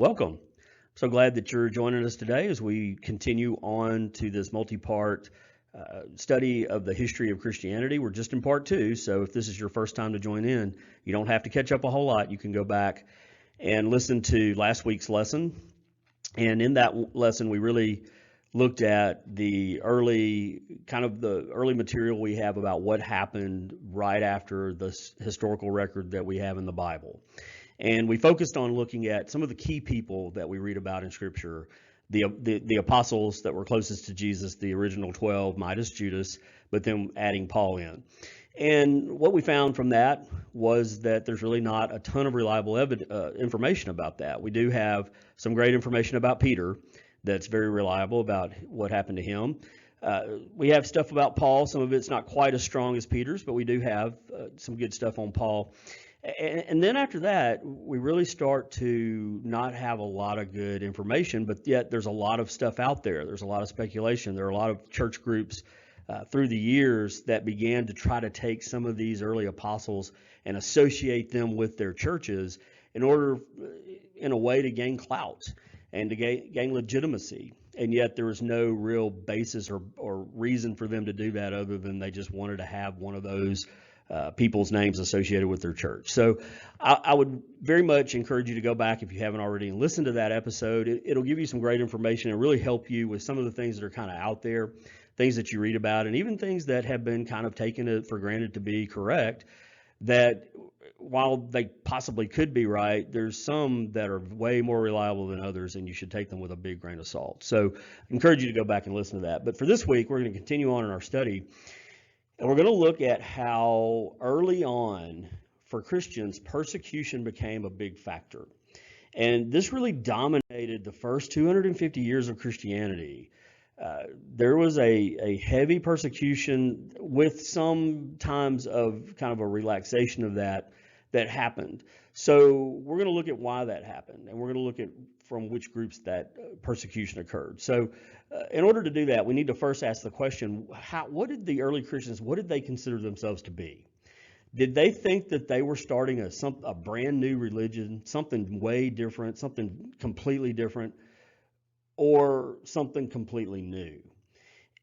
Welcome. I'm so glad that you're joining us today as we continue on to this multi-part study of the history of Christianity. We're just in part 2, so if this is your first time to join in, you don't have to catch up a whole lot. You can go back and listen to last week's lesson. And in that lesson, we really looked at the early material we have about what happened right after the historical record that we have in the Bible. And we focused on looking at some of the key people that we read about in Scripture, the apostles that were closest to Jesus, the original 12, minus Judas, but then adding Paul in. And what we found from that was that there's really not a ton of reliable information about that. We do have some great information about Peter that's very reliable about what happened to him. We have stuff about Paul. Some of it's not quite as strong as Peter's, but we do have some good stuff on Paul. And then after that, we really start to not have a lot of good information, but yet there's a lot of stuff out there. There's a lot of speculation. There are a lot of church groups through the years that began to try to take some of these early apostles and associate them with their churches in order, in a way, to gain clout and to gain legitimacy. And yet there was no real basis or reason for them to do that other than they just wanted to have one of those people's names associated with their church. So I would very much encourage you to go back if you haven't already and listen to that episode. It'll give you some great information and really help you with some of the things that are kind of out there, things that you read about, and even things that have been kind of taken for granted to be correct, that while they possibly could be right, there's some that are way more reliable than others, and you should take them with a big grain of salt. So I encourage you to go back and listen to that. But for this week, we're going to continue on in our study. And we're going to look at how early on for Christians, persecution became a big factor. And this really dominated the first 250 years of Christianity. There was a heavy persecution with some times of kind of a relaxation of that happened. So we're going to look at why that happened, and we're going to look at from which groups that persecution occurred. So in order to do that, we need to first ask the question, what did the early Christians, what did they consider themselves to be? Did they think that they were starting a brand new religion, something way different, something completely different, or something completely new?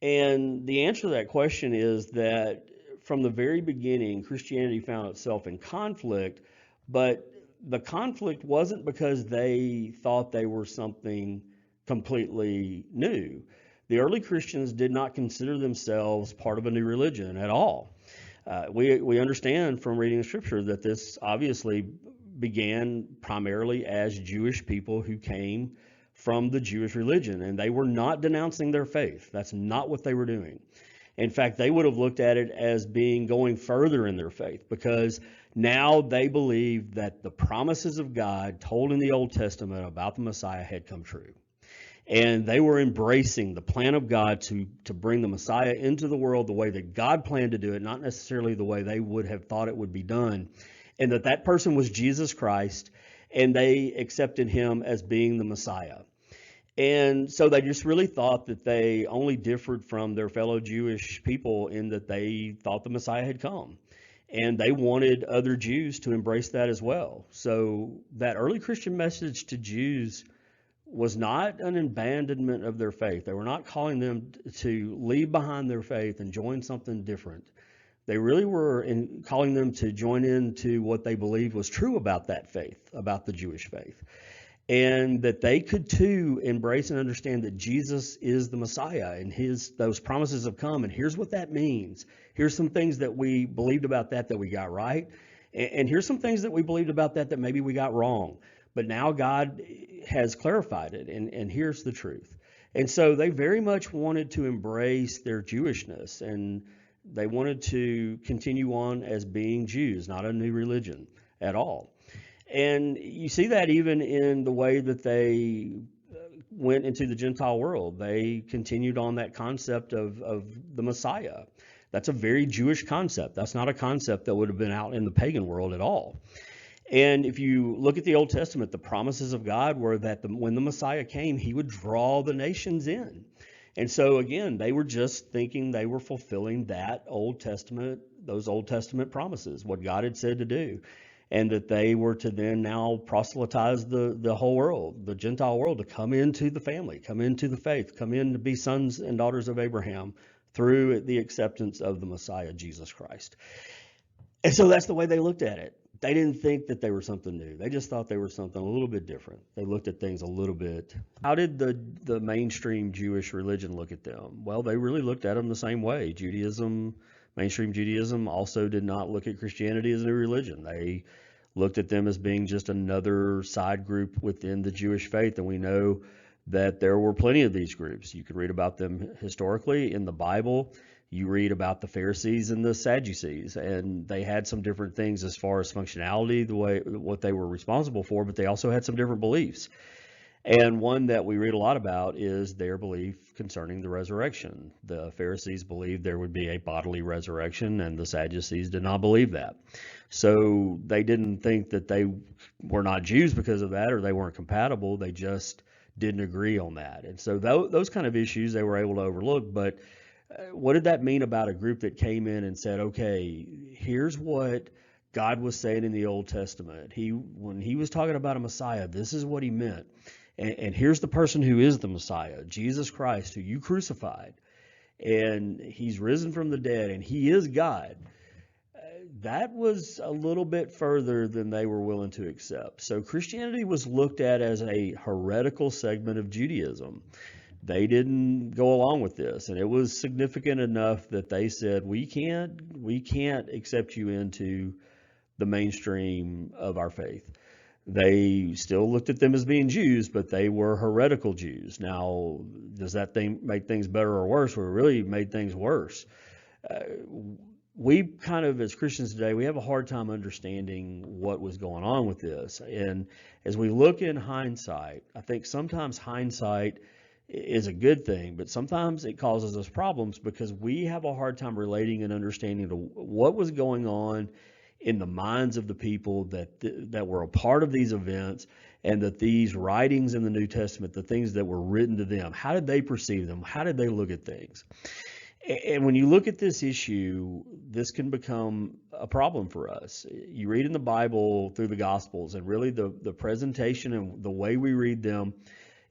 And the answer to that question is that from the very beginning, Christianity found itself in conflict, but the conflict wasn't because they thought they were something completely new. The early Christians did not consider themselves part of a new religion at all. We understand from reading the Scripture that this obviously began primarily as Jewish people who came from the Jewish religion, and they were not denouncing their faith. That's not what they were doing. In fact, they would have looked at it as going further in their faith, because now they believed that the promises of God told in the Old Testament about the Messiah had come true. And they were embracing the plan of God to bring the Messiah into the world the way that God planned to do it, not necessarily the way they would have thought it would be done. And that person was Jesus Christ, and they accepted him as being the Messiah. And so they just really thought that they only differed from their fellow Jewish people in that they thought the Messiah had come. And they wanted other Jews to embrace that as well. So that early Christian message to Jews was not an abandonment of their faith. They were not calling them to leave behind their faith and join something different. They really were calling them to join into what they believed was true about that faith, about the Jewish faith. And that they could too embrace and understand that Jesus is the Messiah, and those promises have come, and here's what that means. Here's some things that we believed about that we got right, and here's some things that we believed about that maybe we got wrong. But now God has clarified it, and here's the truth. And so they very much wanted to embrace their Jewishness, and they wanted to continue on as being Jews, not a new religion at all. And you see that even in the way that they went into the Gentile world. They continued on that concept of the Messiah. That's a very Jewish concept. That's not a concept that would have been out in the pagan world at all. And if you look at the Old Testament, the promises of God were that when the Messiah came, he would draw the nations in. And so again, they were just thinking they were fulfilling those Old Testament promises, what God had said to do. and that they were to then now proselytize the whole world, the Gentile world, to come into the family, come into the faith, come in to be sons and daughters of Abraham through the acceptance of the Messiah, Jesus Christ. And so that's the way they looked at it. They didn't think that they were something new. They just thought they were something a little bit different. They looked at things a little bit. How did the mainstream Jewish religion look at them? Well, they really looked at them the same way. Mainstream Judaism also did not look at Christianity as a new religion. They looked at them as being just another side group within the Jewish faith. And we know that there were plenty of these groups. You could read about them historically in the Bible. You read about the Pharisees and the Sadducees, and they had some different things as far as functionality, what they were responsible for, but they also had some different beliefs. And one that we read a lot about is their belief concerning the resurrection. The Pharisees believed there would be a bodily resurrection, and the Sadducees did not believe that. So they didn't think that they were not Jews because of that, or they weren't compatible. They just didn't agree on that. And so those kind of issues they were able to overlook. But what did that mean about a group that came in and said, okay, here's what God was saying in the Old Testament. When he was talking about a Messiah, this is what he meant. And here's the person who is the Messiah, Jesus Christ, who you crucified. And he's risen from the dead, and he is God. That was a little bit further than they were willing to accept. So Christianity was looked at as a heretical segment of Judaism. They didn't go along with this, and it was significant enough that they said, we can't accept you into the mainstream of our faith. They still looked at them as being Jews, but they were heretical Jews. Now, does that make things better or worse? Well, it really made things worse. We kind of, as Christians today, we have a hard time understanding what was going on with this. And as we look in hindsight, I think sometimes hindsight is a good thing, but sometimes it causes us problems because we have a hard time relating and understanding to what was going on in the minds of the people that were a part of these events, and that these writings in the New Testament, the things that were written to them, how did they perceive them? How did they look at things? And when you look at this issue, this can become a problem for us. You read in the Bible through the Gospels, and really the presentation and the way we read them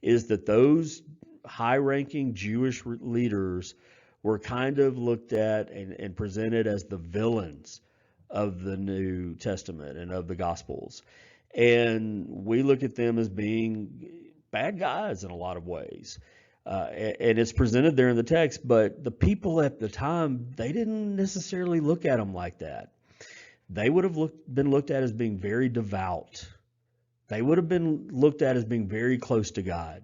is that those high-ranking Jewish leaders were kind of looked at and presented as the villains of the New Testament and of the Gospels. And we look at them as being bad guys in a lot of ways. And it's presented there in the text, but the people at the time, they didn't necessarily look at them like that. They would have been looked at as being very devout. They would have been looked at as being very close to God.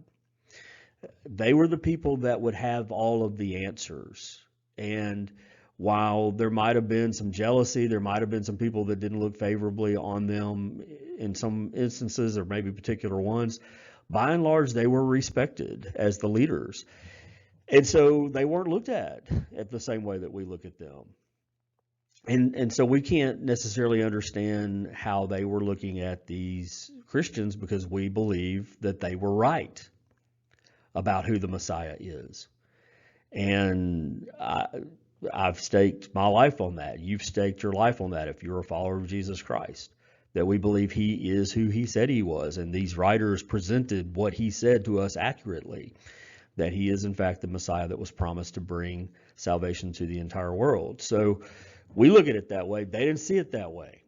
They were the people that would have all of the answers. And while there might have been some jealousy, there might have been some people that didn't look favorably on them in some instances, or maybe particular ones, by and large, they were respected as the leaders. And so they weren't looked at the same way that we look at them. And so we can't necessarily understand how they were looking at these Christians, because we believe that they were right about who the Messiah is. And I've staked my life on that. You've staked your life on that if you're a follower of Jesus Christ, that we believe he is who he said he was. And these writers presented what he said to us accurately, that he is in fact the Messiah that was promised to bring salvation to the entire world. So we look at it that way. They didn't see it that way.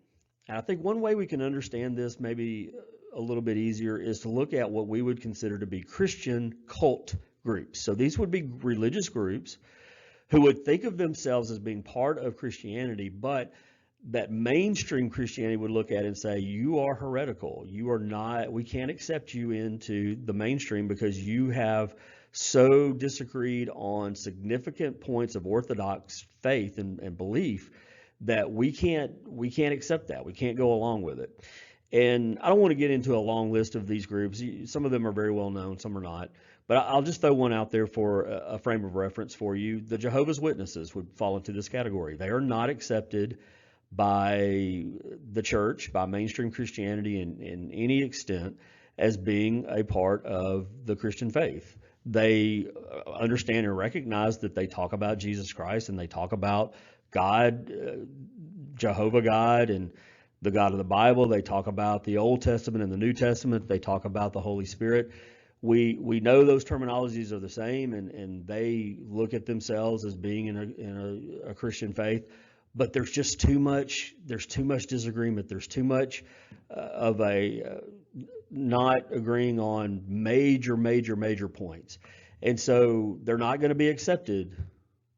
And I think one way we can understand this maybe a little bit easier is to look at what we would consider to be Christian cult groups. So these would be religious groups who would think of themselves as being part of Christianity, but that mainstream Christianity would look at and say, you are heretical. You are not, we can't accept you into the mainstream because you have so disagreed on significant points of Orthodox faith and belief that we can't accept that. We can't go along with it. And I don't want to get into a long list of these groups. Some of them are very well known, some are not. But I'll just throw one out there for a frame of reference for you. The Jehovah's Witnesses would fall into this category. They are not accepted by the church, by mainstream Christianity in any extent, as being a part of the Christian faith. They understand and recognize that they talk about Jesus Christ and they talk about God, Jehovah God, and the God of the Bible. They talk about the Old Testament and the New Testament. They talk about the Holy Spirit. We know those terminologies are the same, and they look at themselves as being in a Christian faith. But there's just too much. There's too much disagreement. There's too much of a not agreeing on major points, and so they're not going to be accepted.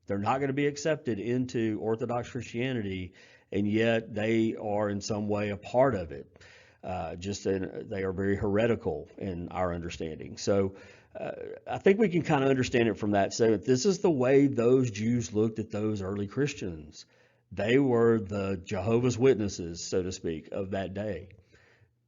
They're not going to be accepted into Orthodox Christianity, and yet they are in some way a part of it. They are very heretical in our understanding. So I think we can kind of understand it from that. So this is the way those Jews looked at those early Christians. They were the Jehovah's Witnesses, so to speak, of that day.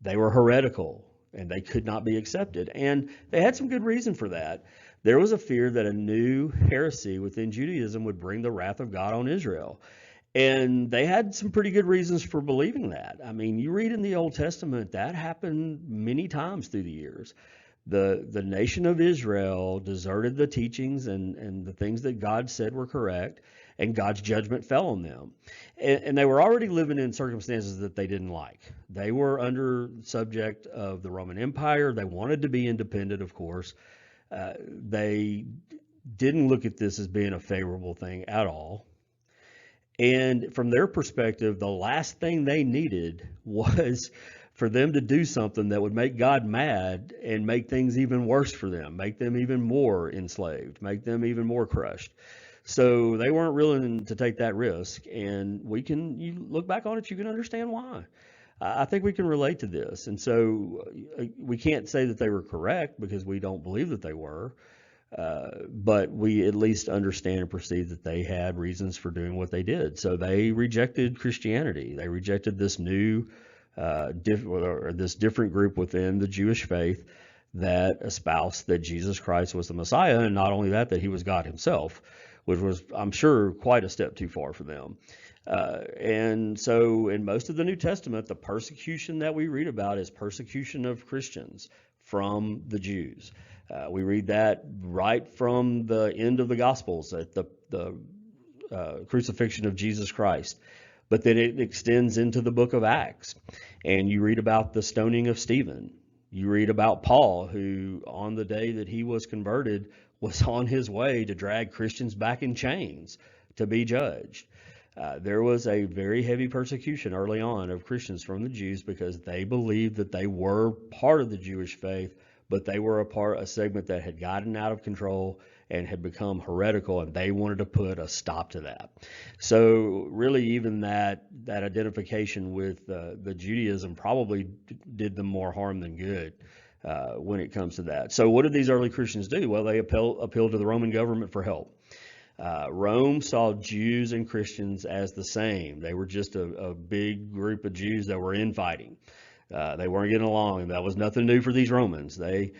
They were heretical, and they could not be accepted. And they had some good reason for that. There was a fear that a new heresy within Judaism would bring the wrath of God on Israel. And they had some pretty good reasons for believing that. I mean, you read in the Old Testament, that happened many times through the years. The nation of Israel deserted the teachings and the things that God said were correct, and God's judgment fell on them. And they were already living in circumstances that they didn't like. They were under subject of the Roman Empire. They wanted to be independent, of course. They didn't look at this as being a favorable thing at all. And from their perspective, the last thing they needed was for them to do something that would make God mad and make things even worse for them, make them even more enslaved, make them even more crushed. So they weren't willing to take that risk. And you look back on it, you can understand why. I think we can relate to this. And so we can't say that they were correct because we don't believe that they were. But we at least understand and perceive that they had reasons for doing what they did. So they rejected Christianity. They rejected this new, this different group within the Jewish faith that espoused that Jesus Christ was the Messiah, and not only that, that he was God himself, which was, I'm sure, quite a step too far for them. And so in most of the New Testament, the persecution that we read about is persecution of Christians from the Jews. We read that right from the end of the Gospels at the crucifixion of Jesus Christ. But then it extends into the book of Acts. And you read about the stoning of Stephen. You read about Paul, who on the day that he was converted was on his way to drag Christians back in chains to be judged. There was a very heavy persecution early on of Christians from the Jews because they believed that they were part of the Jewish faith, but they were a segment that had gotten out of control and had become heretical, and they wanted to put a stop to that. So really, even that identification with the Judaism probably did them more harm than good when it comes to that. So what did these early Christians do? Well, they appealed to the Roman government for help. Rome saw Jews and Christians as the same. They were just a big group of Jews that were infighting. They weren't getting along, and that was nothing new for these Romans. They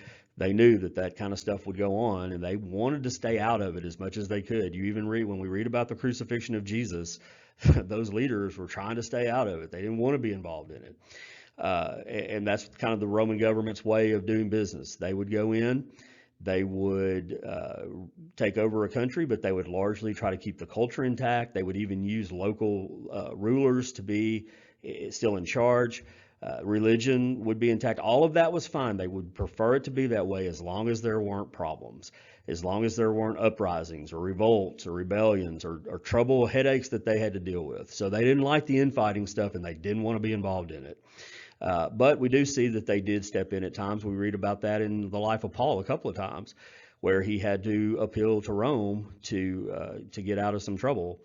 knew that kind of stuff would go on, and they wanted to stay out of it as much as they could. You even read, when we read about the crucifixion of Jesus, those leaders were trying to stay out of it. They didn't want to be involved in it. And that's kind of the Roman government's way of doing business. They would go in, they would take over a country, but they would largely try to keep the culture intact. They would even use local rulers to be still in charge. Religion would be intact. All of that was fine. They would prefer it to be that way as long as there weren't problems, as long as there weren't uprisings or revolts or rebellions or trouble, headaches that they had to deal with. So they didn't like the infighting stuff, and they didn't want to be involved in it. But we do see that they did step in at times. We read about that in the life of Paul a couple of times, where he had to appeal to Rome to get out of some trouble.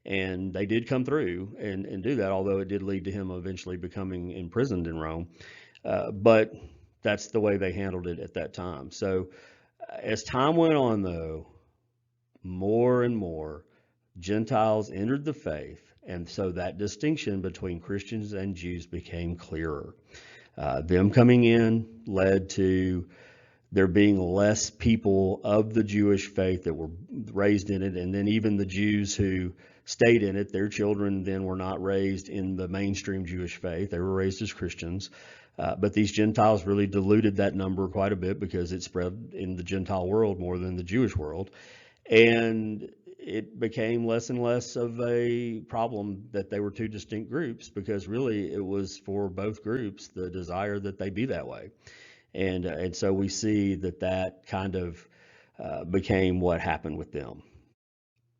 And they did come through and do that, although it did lead to him eventually becoming imprisoned in Rome. But that's the way they handled it at that time. So as time went on, though, more and more Gentiles entered the faith. And so that distinction between Christians and Jews became clearer. Them coming in led to there being less people of the Jewish faith that were raised in it. And then even the Jews who stayed in it, their children then were not raised in the mainstream Jewish faith. They were raised as Christians. But these Gentiles really diluted that number quite a bit because it spread in the Gentile world more than the Jewish world. And it became less and less of a problem that they were two distinct groups, because really it was for both groups the desire that they be that way. And so we see that kind of became what happened with them.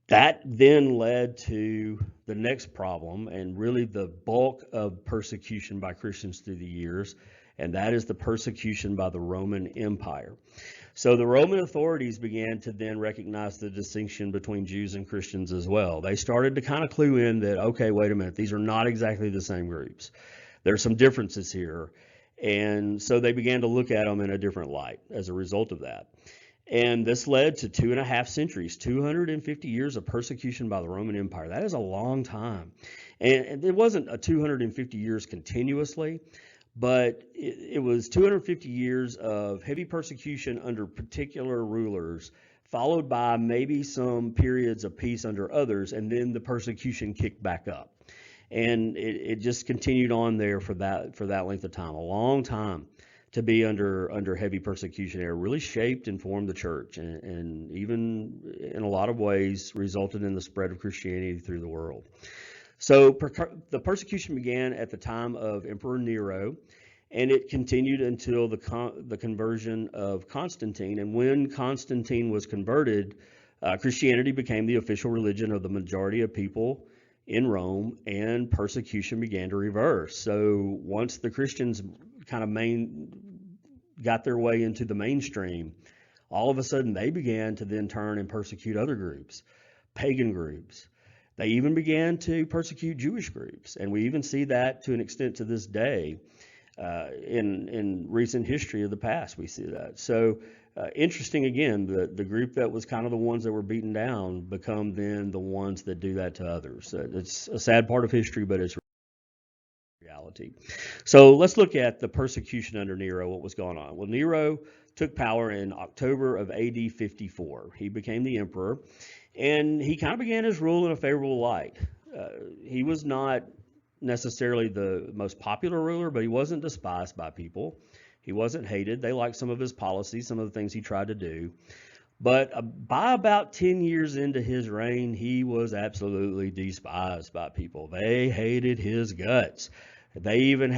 That then led to the next problem, and really the bulk of persecution by Christians through the years, and that is the persecution by the Roman Empire. So the Roman authorities began to then recognize the distinction between Jews and Christians as well. They started to kind of clue in that, okay, wait a minute, these are not exactly the same groups. There's some differences here. And so they began to look at them in a different light as a result of that. And this led to 2.5 centuries, 250 years of persecution by the Roman Empire. That is a long time. And it wasn't a 250 years continuously, but it was 250 years of heavy persecution under particular rulers, followed by maybe some periods of peace under others, and then the persecution kicked back up. And it just continued on there for that length of time, a long time to be under heavy persecution. It really shaped and formed the church, and even in a lot of ways resulted in the spread of Christianity through the world. So the persecution began at the time of Emperor Nero, and it continued until the conversion of Constantine. And when Constantine was converted, Christianity became the official religion of the majority of people in Rome, and persecution began to reverse. So once the Christians kind of got their way into the mainstream, all of a sudden they began to then turn and persecute other groups, pagan groups. They even began to persecute Jewish groups, and we even see that to an extent to this day. In recent history of the past, we see that. So interesting, again, the group that was kind of the ones that were beaten down become then the ones that do that to others. It's a sad part of history, but it's reality. So let's look at the persecution under Nero, what was going on. Well, Nero took power in October of AD 54. He became the emperor, and he kind of began his rule in a favorable light. He was not necessarily the most popular ruler, but he wasn't despised by people. He wasn't hated. They liked some of his policies, some of the things he tried to do. But by about 10 years into his reign, he was absolutely despised by people. They hated his guts. They even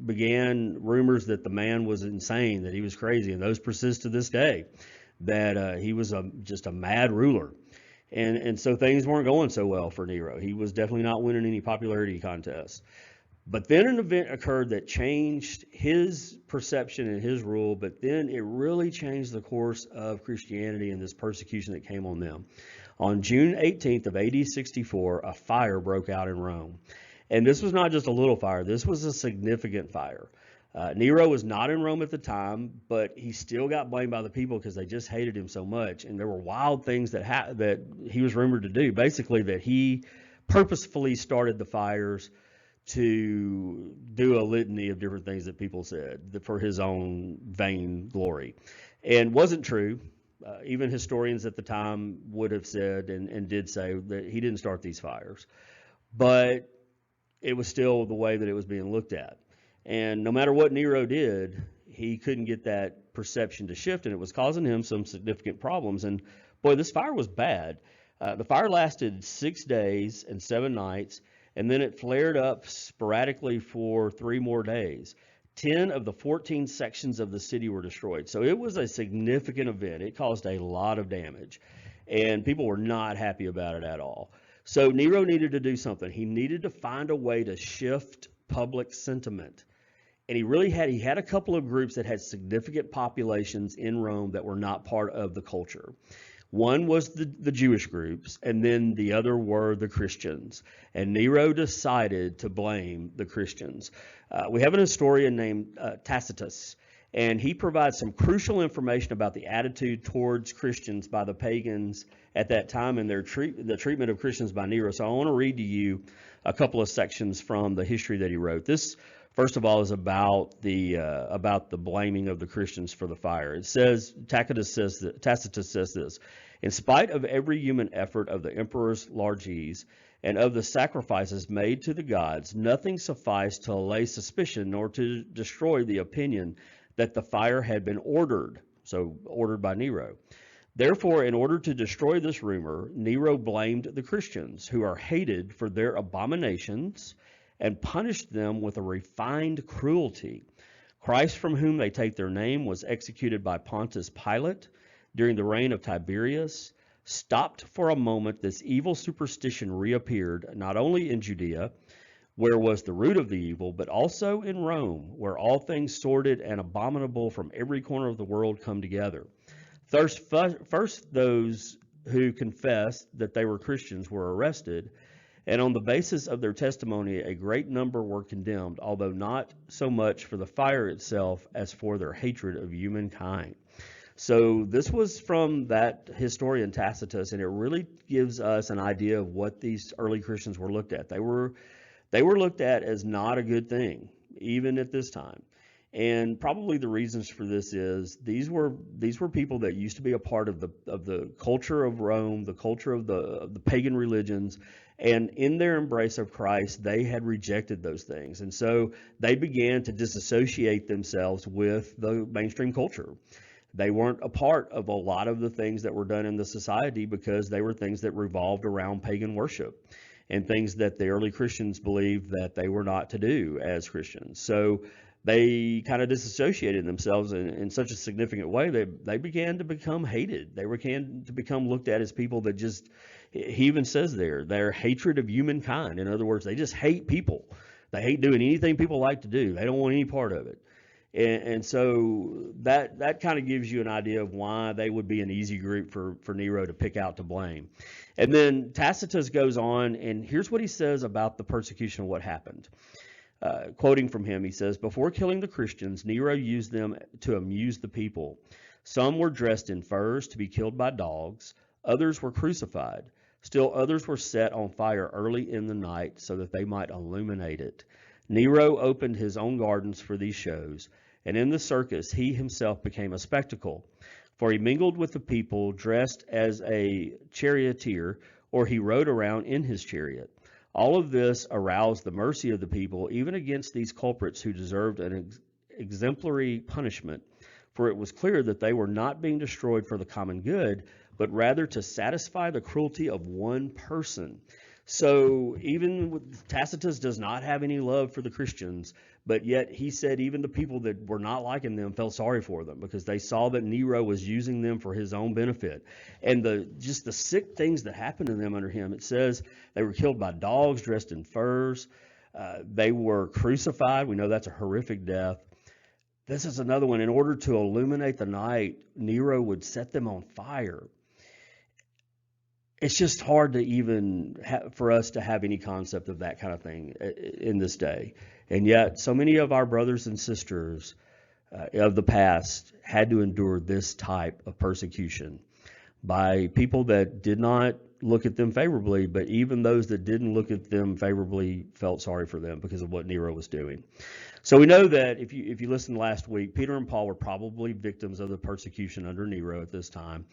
began rumors that the man was insane, that he was crazy, and those persist to this day, that he was just a mad ruler. And so things weren't going so well for Nero. He was definitely not winning any popularity contests. But then an event occurred that changed his perception and his rule, but then it really changed the course of Christianity and this persecution that came on them. On June 18th of AD 64, a fire broke out in Rome. And this was not just a little fire, this was a significant fire. Nero was not in Rome at the time, but he still got blamed by the people because they just hated him so much. And there were wild things that he was rumored to do. Basically, that he purposefully started the fires to do a litany of different things that people said for his own vain glory. And wasn't true. Even historians at the time would have said and did say that he didn't start these fires. But it was still the way that it was being looked at. And no matter what Nero did, he couldn't get that perception to shift, and it was causing him some significant problems. And boy, this fire was bad. The fire lasted 6 days and 7 nights, and then it flared up sporadically for 3 more days. 10 of the 14 sections of the city were destroyed. So it was a significant event. It caused a lot of damage, and people were not happy about it at all. So Nero needed to do something. He needed to find a way to shift public sentiment. And he had a couple of groups that had significant populations in Rome that were not part of the culture. One was the Jewish groups, and then the other were the Christians. And Nero decided to blame the Christians. We have an historian named Tacitus, and he provides some crucial information about the attitude towards Christians by the pagans at that time and the treatment of Christians by Nero. So I want to read to you a couple of sections from the history that he wrote. This, first of all, is about the blaming of the Christians for the fire. It says, Tacitus says this: in spite of every human effort of the emperor's largesse and of the sacrifices made to the gods, nothing sufficed to allay suspicion nor to destroy the opinion that the fire had been ordered by Nero. Therefore, in order to destroy this rumor, Nero blamed the Christians, who are hated for their abominations, and punished them with a refined cruelty. Christ, from whom they take their name, was executed by Pontius Pilate during the reign of Tiberius. Stopped for a moment, this evil superstition reappeared, not only in Judea, where was the root of the evil, but also in Rome, where all things sordid and abominable from every corner of the world come together. First, those who confessed that they were Christians were arrested, and on the basis of their testimony, a great number were condemned, although not so much for the fire itself as for their hatred of humankind. So this was from that historian Tacitus, and it really gives us an idea of what these early Christians were looked at. They were looked at as not a good thing, even at this time. And probably the reasons for this is these were people that used to be a part of the culture of Rome, the culture of the pagan religions, and in their embrace of Christ, they had rejected those things. And so they began to disassociate themselves with the mainstream culture. They weren't a part of a lot of the things that were done in the society because they were things that revolved around pagan worship and things that the early Christians believed that they were not to do as Christians. So they kind of disassociated themselves in such a significant way that they began to become hated. They began to become looked at as people that just, he even says there, their hatred of humankind. In other words, they just hate people. They hate doing anything people like to do. They don't want any part of it. And so that kind of gives you an idea of why they would be an easy group for Nero to pick out to blame. And then Tacitus goes on, and here's what he says about the persecution of what happened. Quoting from him, he says, "Before killing the Christians, Nero used them to amuse the people. Some were dressed in furs to be killed by dogs. Others were crucified. Still others were set on fire early in the night so that they might illuminate it. Nero opened his own gardens for these shows, and in the circus he himself became a spectacle. For he mingled with the people dressed as a charioteer, or he rode around in his chariot. All of this aroused the mercy of the people, even against these culprits who deserved an exemplary punishment, for it was clear that they were not being destroyed for the common good, but rather to satisfy the cruelty of one person." So even Tacitus does not have any love for the Christians, but yet he said even the people that were not liking them felt sorry for them because they saw that Nero was using them for his own benefit. And just the sick things that happened to them under him, it says they were killed by dogs dressed in furs. They were crucified. We know that's a horrific death. This is another one. In order to illuminate the night, Nero would set them on fire. It's just hard to even for us to have any concept of that kind of thing in this day. And yet so many of our brothers and sisters of the past had to endure this type of persecution by people that did not look at them favorably, but even those that didn't look at them favorably felt sorry for them because of what Nero was doing. So we know that if you listened last week, Peter and Paul were probably victims of the persecution under Nero at this time.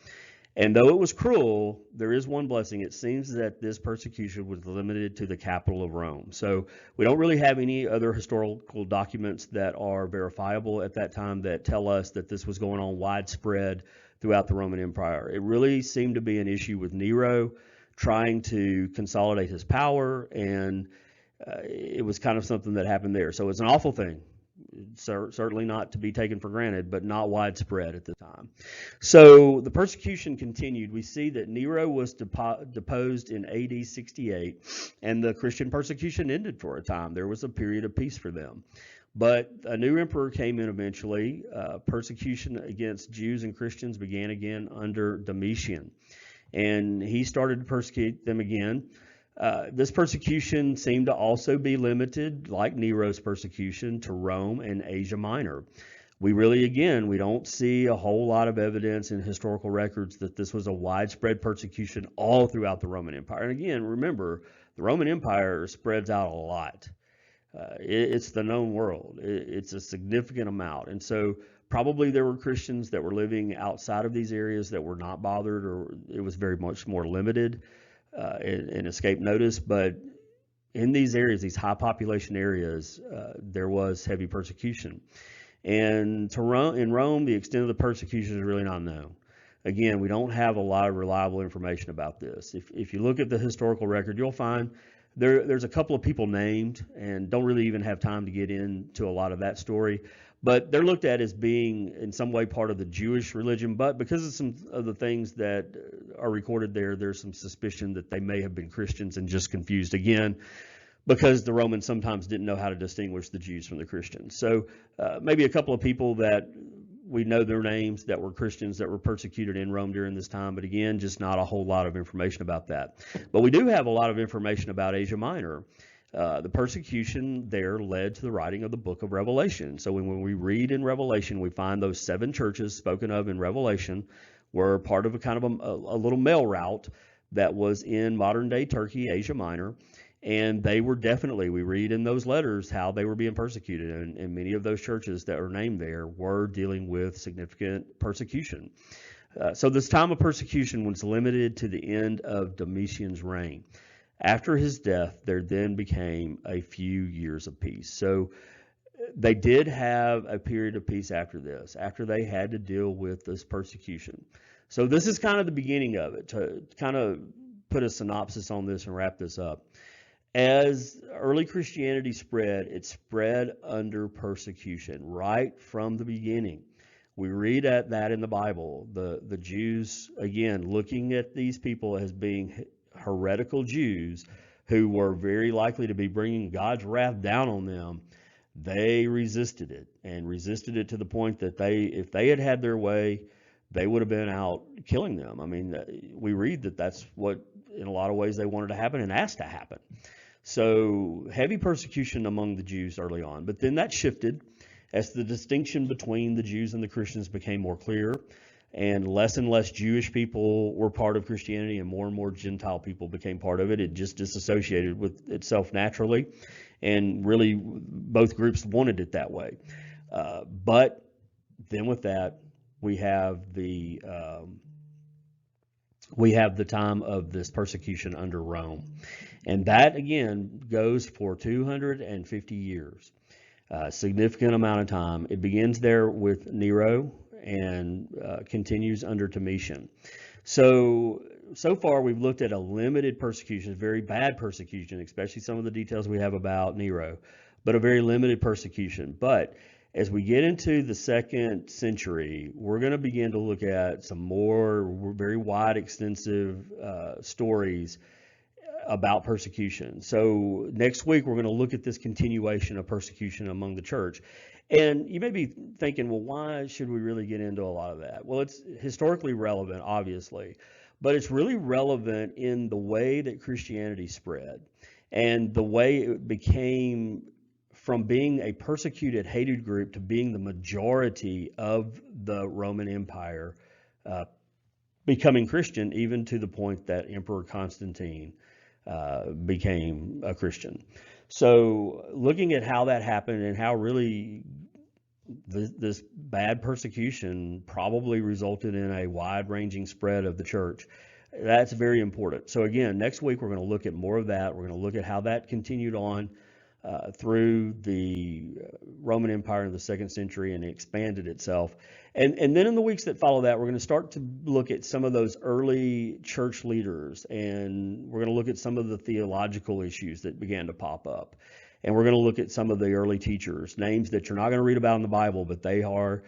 And though it was cruel, there is one blessing. It seems that this persecution was limited to the capital of Rome. So we don't really have any other historical documents that are verifiable at that time that tell us that this was going on widespread throughout the Roman Empire. It really seemed to be an issue with Nero trying to consolidate his power, and it was kind of something that happened there. So it's an awful thing. Certainly not to be taken for granted, but not widespread at the time. So the persecution continued. We see that Nero was deposed in AD 68, and the Christian persecution ended for a time. There was a period of peace for them. But a new emperor came in eventually. Persecution against Jews and Christians began again under Domitian, and he started to persecute them again. This persecution seemed to also be limited, like Nero's persecution, to Rome and Asia Minor. We don't see a whole lot of evidence in historical records that this was a widespread persecution all throughout the Roman Empire. And again, remember, the Roman Empire spreads out a lot. It's the known world. It's a significant amount. And so probably there were Christians that were living outside of these areas that were not bothered, or it was very much more limited. And escape notice, but in these areas, these high population areas, there was heavy persecution. And in Rome, the extent of the persecution is really not known. Again, we don't have a lot of reliable information about this. If you look at the historical record, you'll find there's a couple of people named, and don't really even have time to get into a lot of that story, but they're looked at as being in some way part of the Jewish religion. But because of some of the things that are recorded there, there's some suspicion that they may have been Christians and just confused again, because the Romans sometimes didn't know how to distinguish the Jews from the Christians. So maybe a couple of people that we know their names that were Christians that were persecuted in Rome during this time, but again, just not a whole lot of information about that. But we do have a lot of information about Asia Minor. The persecution there led to the writing of the book of Revelation. So when we read in Revelation, we find those 7 churches spoken of in Revelation were part of a kind of a little mail route that was in modern day Turkey, Asia Minor. And they were definitely, we read in those letters how they were being persecuted. And many of those churches that are named there were dealing with significant persecution. So this time of persecution was limited to the end of Domitian's reign. After his death, there then became a few years of peace. So they did have a period of peace after this, after they had to deal with this persecution. So this is kind of the beginning of it. To kind of put a synopsis on this and wrap this up. As early Christianity spread, it spread under persecution right from the beginning. We read at that in the Bible. The Jews, again, looking at these people as being heretical Jews who were very likely to be bringing God's wrath down on them, they resisted it, and resisted it to the point that if they had had their way, they would have been out killing them. I mean, we read that that's what, in a lot of ways, they wanted to happen and asked to happen. So heavy persecution among the Jews early on. But then that shifted as the distinction between the Jews and the Christians became more clear, and less Jewish people were part of Christianity and more Gentile people became part of it. It just disassociated with itself naturally, and really both groups wanted it that way. But then with that, we have the time of this persecution under Rome. And that, again, goes for 250 years, a significant amount of time. It begins there with Nero and continues under Domitian. So far we've looked at a limited persecution, very bad persecution, especially some of the details we have about Nero, but a very limited persecution. But as we get into the 2nd century, we're going to begin to look at some more very wide, extensive stories about persecution. So next week, we're going to look at this continuation of persecution among the church. And you may be thinking, well, why should we really get into a lot of that? Well, it's historically relevant, obviously, but it's really relevant in the way that Christianity spread and the way it became from being a persecuted, hated group to being the majority of the Roman Empire, becoming Christian, even to the point that Emperor Constantine became a Christian. So looking at how that happened and how really this bad persecution probably resulted in a wide-ranging spread of the church, that's very important. So again, next week we're going to look at more of that. We're going to look at how that continued on through the Roman Empire in the 2nd century and expanded itself. And then in the weeks that follow that, we're going to start to look at some of those early church leaders, and we're going to look at some of the theological issues that began to pop up. And we're going to look at some of the early teachers, names that you're not going to read about in the Bible, but they are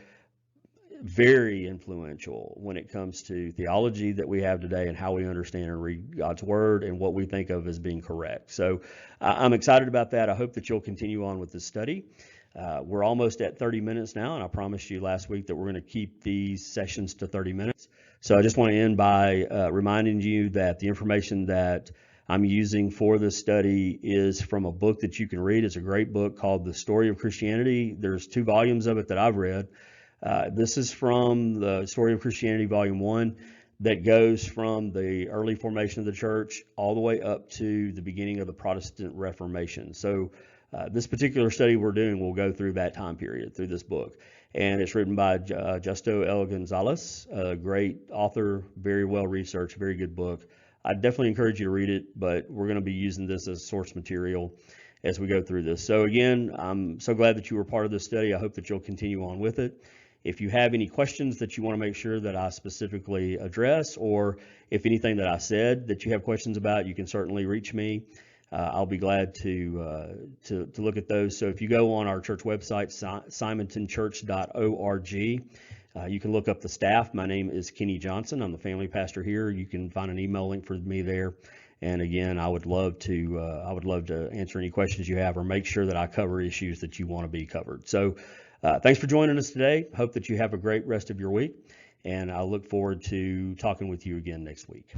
very influential when it comes to theology that we have today and how we understand and read God's Word and what we think of as being correct. So I'm excited about that. I hope that you'll continue on with this study. We're almost at 30 minutes now, and I promised you last week that we're going to keep these sessions to 30 minutes. So I just want to end by reminding you that the information that I'm using for this study is from a book that you can read. It's a great book called The Story of Christianity. There's 2 volumes of it that I've read. This is from the Story of Christianity, Volume 1, that goes from the early formation of the church all the way up to the beginning of the Protestant Reformation. So this particular study we're doing will go through that time period, through this book. And it's written by Justo L. Gonzalez, a great author, very well researched, very good book. I definitely encourage you to read it, but we're going to be using this as source material as we go through this. So again, I'm so glad that you were part of this study. I hope that you'll continue on with it. If you have any questions that you want to make sure that I specifically address, or if anything that I said that you have questions about, you can certainly reach me. I'll be glad to look at those. So if you go on our church website, simontonchurch.org, you can look up the staff. My name is Kenny Johnson. I'm the family pastor here. You can find an email link for me there. And again, I would love to answer any questions you have or make sure that I cover issues that you want to be covered. So thanks for joining us today. Hope that you have a great rest of your week, and I look forward to talking with you again next week.